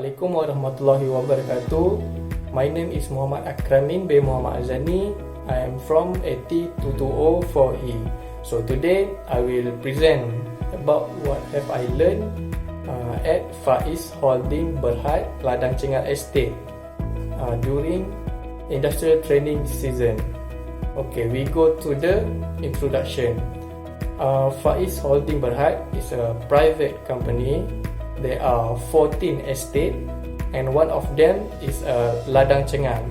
Assalamualaikum warahmatullahi wabarakatuh. My name is Muhammad Akramin bin Muhammad Azani. I am from 80220 4E. So today I will present about what have I learned at Faiz Holding Berhad Ladang Chengal Estate during industrial training season. Okay, we go to the introduction. Faiz Holding Berhad is a private company. There are 14 estates and one of them is Ladang Chengal.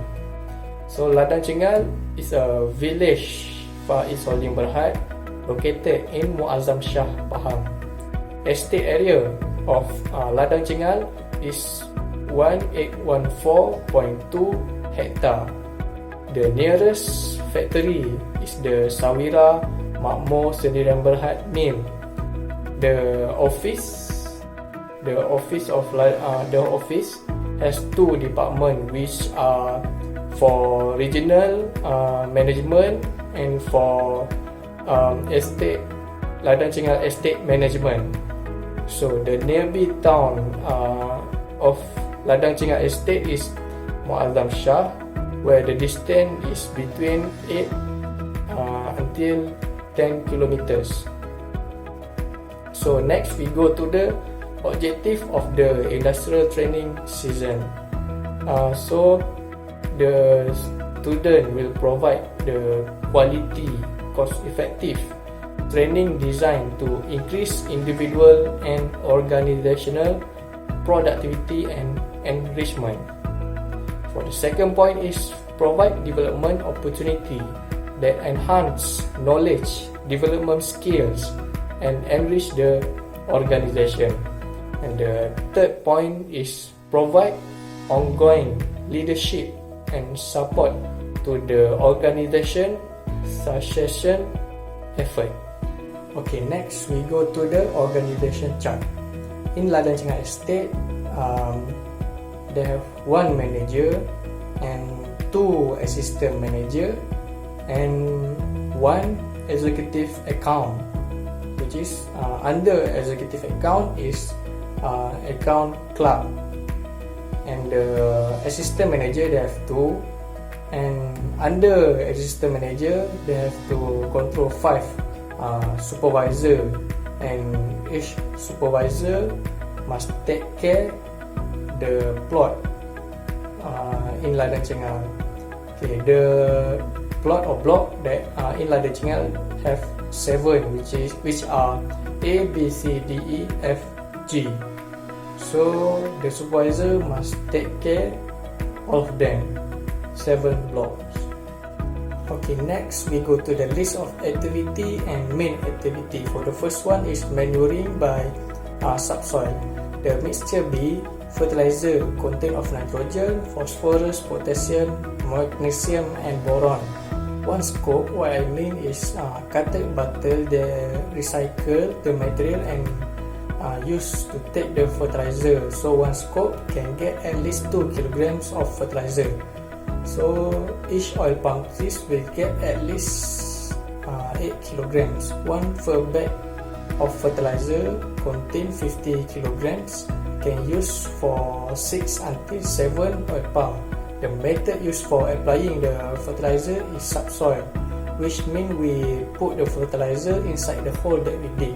So Ladang Chengal is a village Faiz Holding Berhad located in Muazzam Shah, Pahang. Estate area of Ladang Chengal is 1814.2 hectare. The nearest factory is the Sawira Makmur Sendirian Berhad Mill. The office has two departments which are for regional management and for estate Ladang Chengal estate management. So the nearby town of Ladang Chengal estate is Muazzam Shah, where the distance is between 8 until 10 kilometers. So next we go to the objective of the industrial training season. So the student will provide the quality, cost-effective training designed to increase individual and organizational productivity and enrichment. For the second point is provide development opportunity that enhance knowledge, development skills, and enrich the organization. And the third point is provide ongoing leadership and support to the organization succession effort. Okay, next we go to the organization chart. In Ladang Chengal Estate, they have one manager and two assistant manager and one executive account, which is under executive account is account clerk, and the assistant manager they have two, and under assistant manager they have to control 5 supervisor, and each supervisor must take care the plot in Ladang Chengal. Okay, the plot or block that in Ladang Chengal have 7, which are A, B, C, D, E, F, G. So the supervisor must take care of them, 7 blocks. Okay, next we go to the list of activity and main activity. For the first one is manuring by subsoil. The mixture B, fertilizer contain of nitrogen, phosphorus, potassium, magnesium and boron. One scope, what I mean is cutted bottle, they recycle the material and used to take the fertilizer. So one scope can get at least 2 kilograms of fertilizer. So each oil palm trees will get at least 8 kilograms. One per bag of fertilizer contain 50 kilograms, can use for 6 until 7 oil palm. The method used for applying the fertilizer is subsoil, which means we put the fertilizer inside the hole that we dig.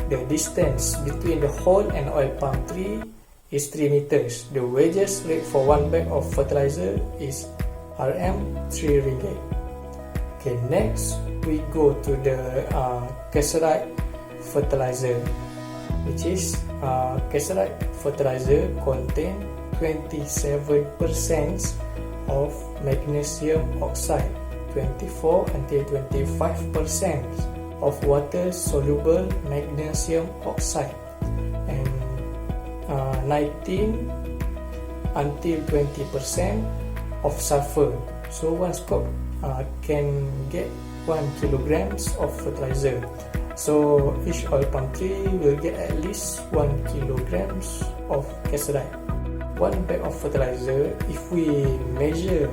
The distance between the hole and oil palm tree is 3 meters. The wages rate for one bag of fertilizer is Rm3 ringgit. Okay, next we go to the caserite fertilizer, which is caserite fertilizer contain 27% of magnesium oxide, 24 until 25% of water soluble magnesium oxide, and 19 until 20% of sulfur. So one scope can get 1 kilograms of fertilizer. So each oil palm tree will get at least 1 kilograms of caserite. One bag of fertilizer, if we measure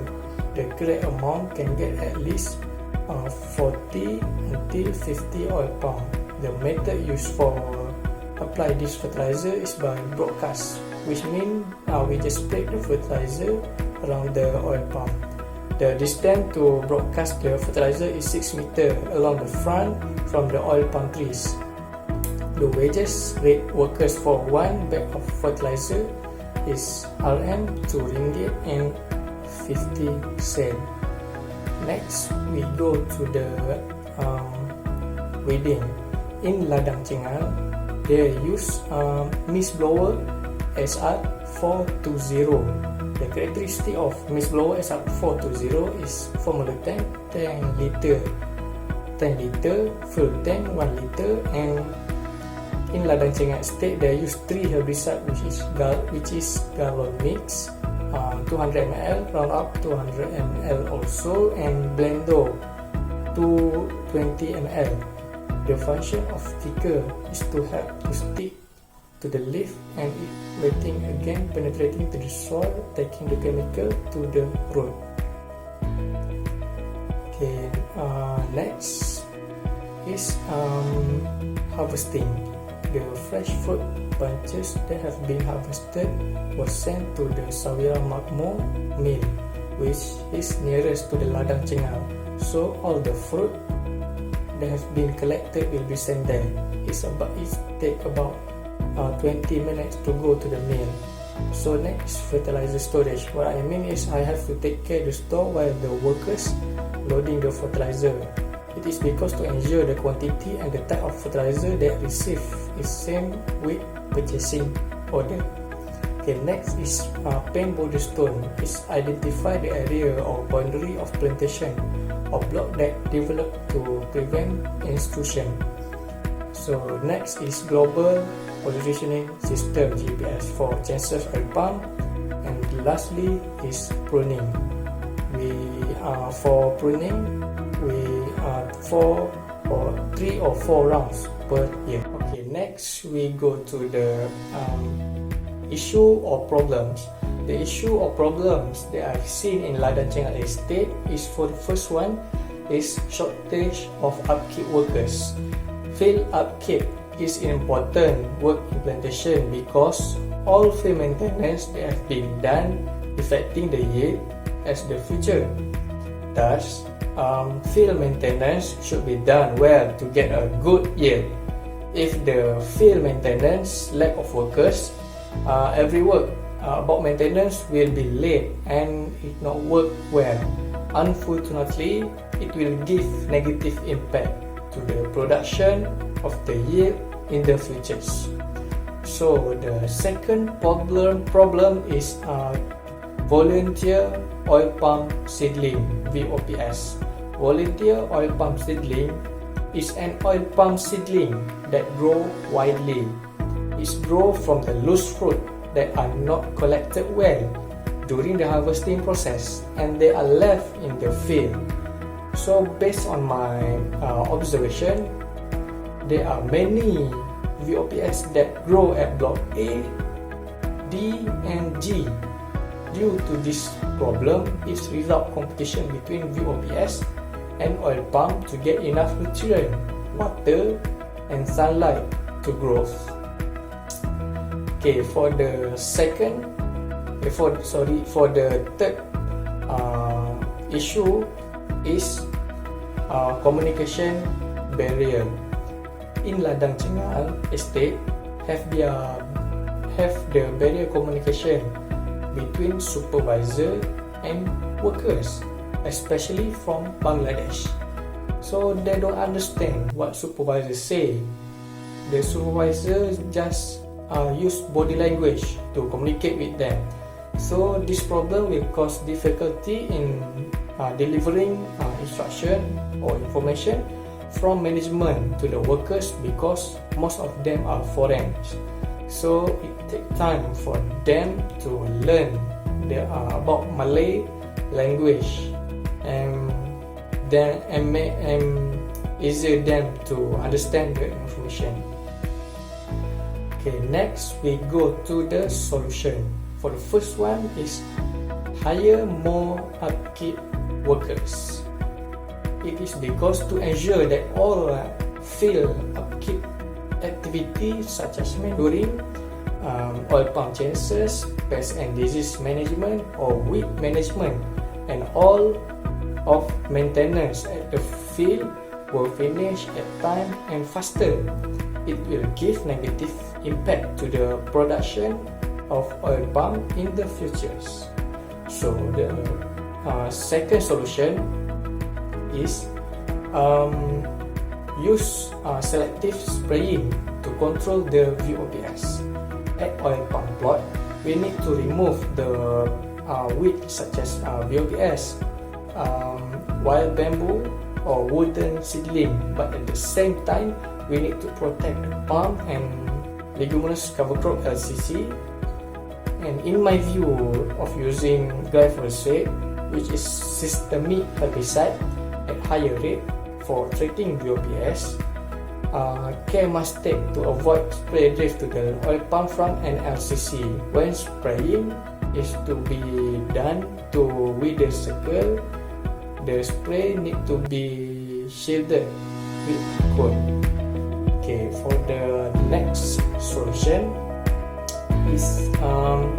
the correct amount, can get at least 40 until 50 oil palm. The method used for apply this fertilizer is by broadcast, which means we just spread the fertilizer around the oil pump. The distance to broadcast the fertilizer is 6 meters along the front from the oil pump trees. The wages rate workers for one bag of fertilizer is Rm RM2.50. Next, we go to the weeding. In Ladang Chengal, they use mist blower SR420. The characteristic of mist blower SR420 is formula tank 10 liter, full tank 1 liter, and in Ladang Chengal Estate they use 3 herbicide which is gallon mix, 200 ml, Roundup 200 ml also, and Blendo 220 ml. The function of sticker is to help to stick to the leaf and it wetting again penetrating to the soil, taking the chemical to the root. Okay, next is harvesting. The fresh fruit bunches that have been harvested was sent to the Sawira Makmur mill, which is nearest to the Ladang Chengal. So all the fruit that have been collected will be sent there. It take about 20 minutes to go to the mill. So next, fertilizer storage. What I mean is I have to take care of the store while the workers loading the fertilizer. It is because to ensure the quantity and the type of fertilizer they receive is same with purchasing order. Okay, next is paint border stone. Is identify the area or boundary of plantation or block that develop to prevent intrusion. So next is global positioning system GPS for chances oil pump, and lastly is pruning. For pruning we 3 or 4 rounds per year. Okay, next we go to the issue or problems. The issue or problems that I've seen in Ladang Chengal Estate is, for the first one, is shortage of upkeep workers. Field upkeep is important work implementation because all field maintenance that have been done affecting the yield as the future. Thus, field maintenance should be done well to get a good yield. If the field maintenance lack of workers, every work about maintenance will be late and it not work well. Unfortunately, it will give negative impact to the production of the yield in the futures. So the second problem is volunteer oil pump seedling, VOPS. Volunteer oil pump seedling is an oil pump seedling that grow widely. It grows from the loose fruit that are not collected well during the harvesting process and they are left in the field. So based on my observation, there are many VOPS that grow at block A, D and G. Due to this problem, it results competition between VOPS and oil pump to get enough nutrient, water and sunlight to grow. Okay, for the third issue is communication barrier. In Ladang Chengal Estate have the barrier communication between supervisor and workers, especially from Bangladesh. So they don't understand what supervisors say. The supervisor just use body language to communicate with them. So this problem will cause difficulty in delivering instruction or information from management to the workers because most of them are foreign. So it takes time for them to learn about Malay language and make easier them to understand the information. Okay, next we go to the solution. For the first one is hire more upkeep workers. It is because to ensure that all field upkeep activities such as manuring oil pump changes, pest and disease management or weed management, and all of maintenance at the field will finish at time and faster. It will give negative impact to the production of oil palm in the futures. So the second solution is use selective spraying to control the VOPS. At oil palm plot, we need to remove the weeds such as VOPS, wild bamboo or wooden seedling, but at the same time we need to protect the palm and leguminous cover crop LCC. And in my view of using glyphosate, which is systemic herbicide at higher rate for treating VOPS, care must take to avoid spray drift to the oil palm frond and LCC. When spraying is to be done to wither circle, the spray need to be shielded with cone. Okay, for the next solution is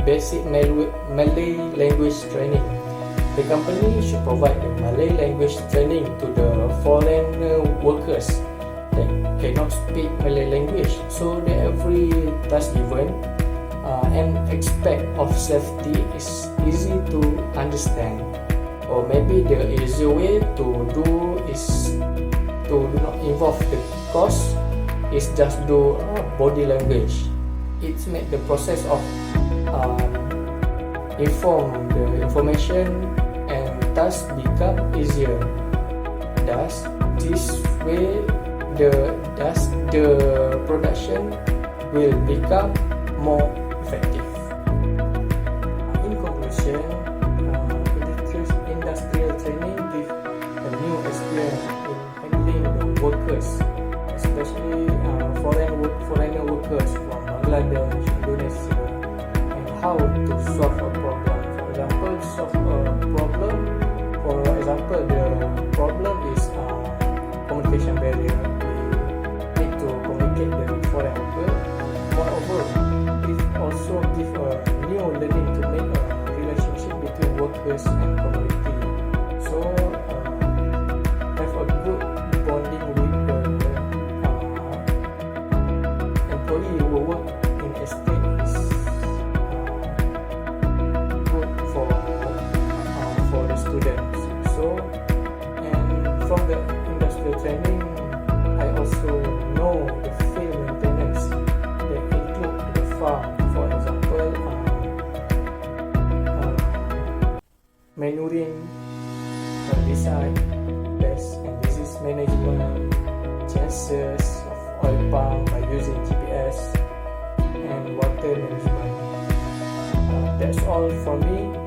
basic Malay language training. The company should provide the Malay language training to the foreign workers that cannot speak Malay language, so that every task given and aspect of safety is easy to understand. Or maybe the easier way to do is to not involve the cost, is just do body language. It's make the process of inform the information and task become easier. Thus, this way the production will become more effective. In conclusion, industrial training gives a new experience in handling the workers, especially foreigner workers from Bangladesh, Indonesia, and how to solve a problem. For example, the problem is communication barrier. We need to communicate with foreign workers. Moreover, it also gives a new learning to make a relationship between workers and community. So have a good bonding with the employee who work in estate is good for the students. So, and from the industrial training, I also know the field maintenance that include the farm. For example, manuring, herbicide, pest and disease management, chances of oil palm by using GPS, and water management. That's all for me.